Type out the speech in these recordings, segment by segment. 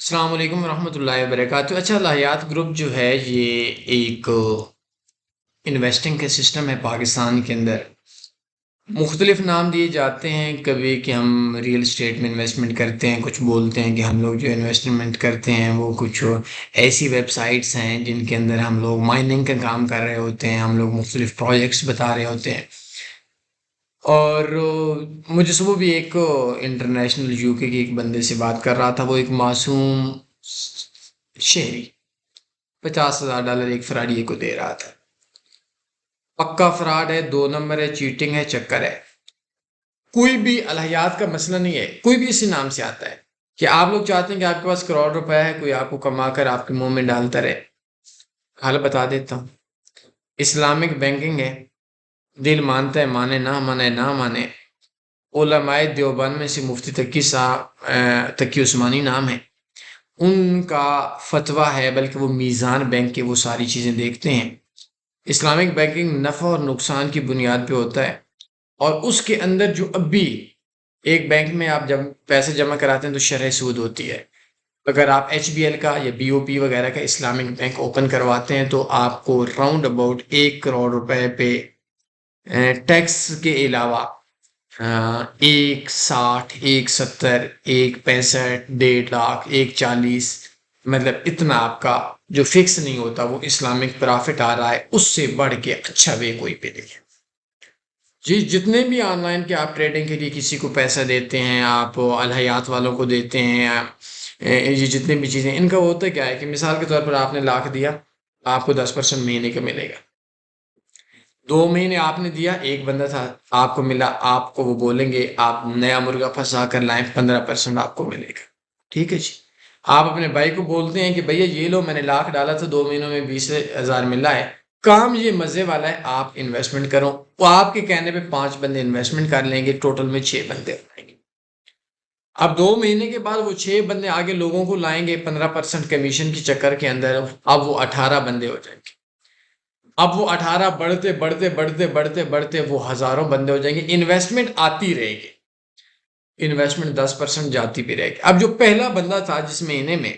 السلام علیکم ورحمۃ اللہ وبرکاتہ۔ اچھا، الحیات گروپ جو ہے یہ ایک انویسٹنگ کا سسٹم ہے پاکستان کے اندر۔ مختلف نام دیے جاتے ہیں، کبھی کہ ہم ریئل اسٹیٹ میں انویسٹمنٹ کرتے ہیں، کچھ بولتے ہیں کہ ہم لوگ جو انویسٹمنٹ کرتے ہیں وہ کچھ ایسی ویب سائٹس ہیں جن کے اندر ہم لوگ مائننگ کا کام کر رہے ہوتے ہیں، ہم لوگ مختلف پروجیکٹس بتا رہے ہوتے ہیں۔ اور مجھے صبح بھی ایک انٹرنیشنل یو کے ایک بندے سے بات کر رہا تھا، وہ ایک معصوم شہری $50,000 ایک فراڈی کو دے رہا تھا۔ پکا فراڈ ہے، دو نمبر ہے، چیٹنگ ہے، چکر ہے۔ کوئی بھی الحیات کا مسئلہ نہیں ہے، کوئی بھی اسی نام سے آتا ہے کہ آپ لوگ چاہتے ہیں کہ آپ کے پاس کروڑ روپے ہے، کوئی آپ کو کما کر آپ کے منہ میں ڈالتا رہے۔ حال بتا دیتا ہوں، اسلامک بینکنگ ہے، دل مانتا ہے مانے نہ مانے نہ مانے۔ علماء دیوبند میں سے مفتی تقی عثمانی نام ہے، ان کا فتویٰ ہے، بلکہ وہ میزان بینک کے وہ ساری چیزیں دیکھتے ہیں۔ اسلامک بینکنگ نفع اور نقصان کی بنیاد پہ ہوتا ہے، اور اس کے اندر جو اب بھی ایک بینک میں آپ جب پیسے جمع کراتے ہیں تو شرح سود ہوتی ہے۔ اگر آپ ایچ بی ایل کا یا بی او پی وغیرہ کا اسلامک بینک اوپن کرواتے ہیں تو آپ کو راؤنڈ اباؤٹ 1 کروڑ روپے پہ ٹیکس کے علاوہ 1.60 1.70 1.65 1.50 1.40، مطلب اتنا آپ کا جو فکس نہیں ہوتا وہ اسلامک پرافٹ آ رہا ہے، اس سے بڑھ کے اچھا وے کوئی پہ نہیں ہے۔ جی، جتنے بھی آن لائن کے آپ ٹریڈنگ کے لیے کسی کو پیسہ دیتے ہیں، آپ الحیات والوں کو دیتے ہیں، یہ جتنے بھی چیزیں ان کا ہوتا کیا ہے کہ مثال کے طور پر آپ نے 1,00,000 دیا، آپ کو 10% مہینے کا ملے گا۔ 2 مہینے آپ نے دیا، ایک بندہ تھا آپ کو ملا، آپ کو وہ بولیں گے آپ نیا مرغا پھنسا کر لائیں، 15% آپ کو ملے گا۔ ٹھیک ہے جی، آپ اپنے بھائی کو بولتے ہیں کہ بھیا یہ لو، میں نے 1,00,000 ڈالا تھا، 2 مہینوں میں 20,000 ملا ہے، کام یہ مزے والا ہے، آپ انویسٹمنٹ کرو۔ وہ آپ کے کہنے پہ 5 بندے انویسٹمنٹ کر لیں گے، ٹوٹل میں 6 بندے ہو جائیں گے۔ اب 2 مہینے کے بعد وہ 6 بندے آگے لوگوں کو لائیں گے 15% کمیشن کی چکر کے اندر، اب وہ 18 بندے ہو جائیں گے۔ اب وہ 18 بڑھتے بڑھتے بڑھتے بڑھتے بڑھتے وہ ہزاروں بندے ہو جائیں گے، انویسٹمنٹ آتی رہے گی، انویسٹمنٹ 10% جاتی بھی رہے گی۔ اب جو پہلا بندہ تھا جس مہینے میں،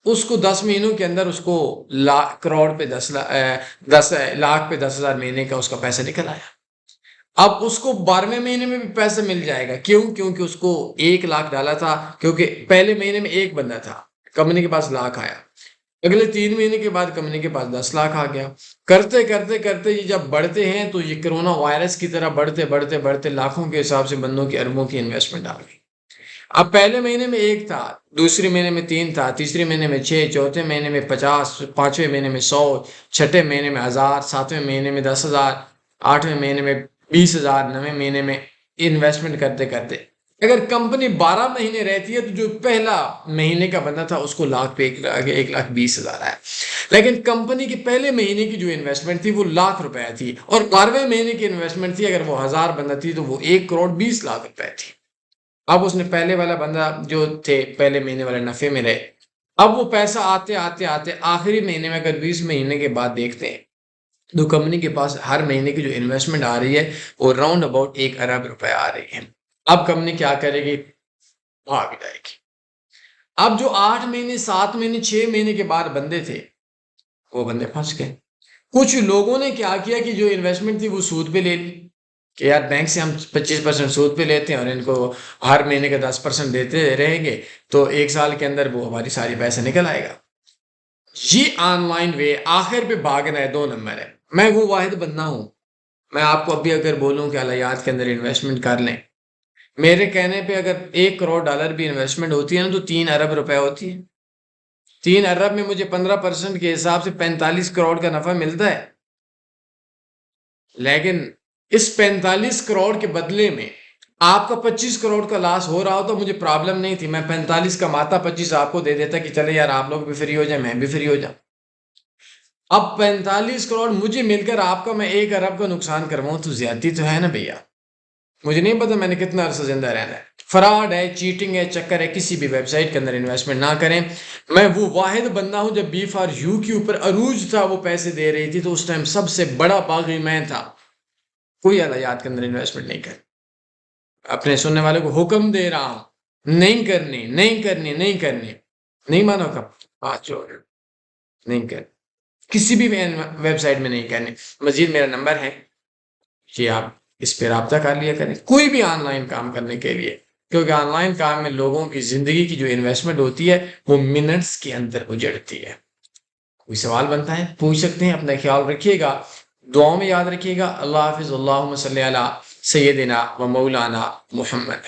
اس کو 10 مہینوں کے اندر اس کو کروڑ پہ 10 لاکھ پہ 10,000 مہینے کا اس کا پیسہ نکل آیا۔ اب اس کو 12ویں مہینے میں بھی پیسہ مل جائے گا، کیونکہ اس کو 1,00,000 ڈالا تھا، کیونکہ پہلے مہینے میں ایک بندہ تھا، کمپنی کے پاس 1,00,000 آیا، اگلے 3 مہینے کے بعد کمپنی کے پاس 10,00,000 آ گیا۔ کرتے کرتے کرتے یہ جب بڑھتے ہیں تو یہ کرونا وائرس کی طرح بڑھتے بڑھتے بڑھتے لاکھوں کے حساب سے بندوں کی اربوں کی انویسٹمنٹ آ گئی۔ اب پہلے مہینے میں 1 تھا، دوسرے مہینے میں 3 تھا، تیسرے مہینے میں 6، چوتھے مہینے میں 50، 5ویں مہینے میں 100، چھٹے مہینے میں 1,000، 7ویں مہینے میں 10,000، 8ویں مہینے میں 20,000، 9ویں مہینے میں انویسٹمنٹ کرتے کرتے اگر کمپنی 12 مہینے رہتی ہے تو جو پہلا مہینے کا بندہ تھا اس کو 1,00,000 پہ 1,20,000 آیا، لیکن کمپنی کے پہلے مہینے کی جو انویسٹمنٹ تھی وہ 1,00,000 روپے تھی، اور 12ویں مہینے کی انویسٹمنٹ تھی اگر وہ 1,000 بندہ تھی تو وہ 1,20,00,000 روپے تھی۔ اب اس نے پہلے والا بندہ جو تھے پہلے مہینے والے نفے میں رہے، اب وہ پیسہ آتے آتے آتے آخری مہینے میں اگر 20 مہینے کے بعد دیکھتے ہیں تو کمپنی کے پاس ہر مہینے کی جو انویسٹمنٹ آ رہی ہے وہ راؤنڈ اباؤٹ 1 ارب روپے آ رہی ہے۔ اب کمپنی کیا کرے گی؟ بھاگ جائے گی۔ اب جو 8 مہینے 7 مہینے 6 مہینے کے بعد بندے تھے وہ بندے پھنس گئے۔ کچھ لوگوں نے کیا کیا کہ جو انویسٹمنٹ تھی وہ سود پہ لے لی کہ یار بینک سے ہم 25% سود پہ لیتے ہیں اور ان کو ہر مہینے کا 10% دیتے رہیں گے تو 1 سال کے اندر وہ ہماری ساری پیسہ نکل آئے گا۔ یہ آن لائن وے آخر پہ بھاگنا ہے، 2 نمبر ہے۔ میں وہ واحد بندہ ہوں، میں آپ کو ابھی اگر بولوں کہ الحیات کے اندر انویسٹمنٹ کر لیں، میرے کہنے پہ اگر $1 کروڑ بھی انویسٹمنٹ ہوتی ہے نا تو 3 ارب روپے ہوتی ہے۔ 3 ارب میں مجھے 15% کے حساب سے 45 کروڑ کا نفع ملتا ہے، لیکن اس 45 کروڑ کے بدلے میں آپ کا 25 کروڑ کا لاس ہو رہا ہو تو مجھے پرابلم نہیں تھی، میں 45 کماتا، 25 آپ کو دے دیتا کہ چلے یار آپ لوگ بھی فری ہو جائیں میں بھی فری ہو جاؤں۔ اب 45 کروڑ مجھے مل کر آپ کا میں 1 ارب کا نقصان کرواؤں تو زیادتی تو ہے نا بھیا۔ مجھے نہیں پتا میں نے کتنا عرصہ زندہ رہنا ہے۔ فراڈ ہے، چیٹنگ ہے، چکر ہے، کسی بھی ویب سائٹ کے اندر انویسٹمنٹ نہ کریں۔ میں وہ واحد بندہ ہوں، جب بی فار یو کے اوپر عروج تھا وہ پیسے دے رہی تھی تو اس ٹائم سب سے بڑا باغی میں تھا۔ کوئی الحیات کے اندر انویسٹمنٹ نہیں کر، اپنے سننے والے کو حکم دے رہا ہوں نہیں کرنی نہیں کرنی نہیں کرنی۔ نہیں مانو گا، ہاتھ جوڑ، نہیں کر، کسی بھی ویب سائٹ میں نہیں کرنی۔ مزید میرا نمبر ہے، یہ آپ اس پہ رابطہ کر لیا کریں کوئی بھی آن لائن کام کرنے کے لیے، کیونکہ آن لائن کام میں لوگوں کی زندگی کی جو انویسٹمنٹ ہوتی ہے وہ منٹس کے اندر اجڑتی ہے۔ کوئی سوال بنتا ہے پوچھ سکتے ہیں، اپنا خیال رکھیے گا، دعاؤں میں یاد رکھیے گا۔ اللہ حافظ، اللہم صلی علی سیدنا و مولانا محمد۔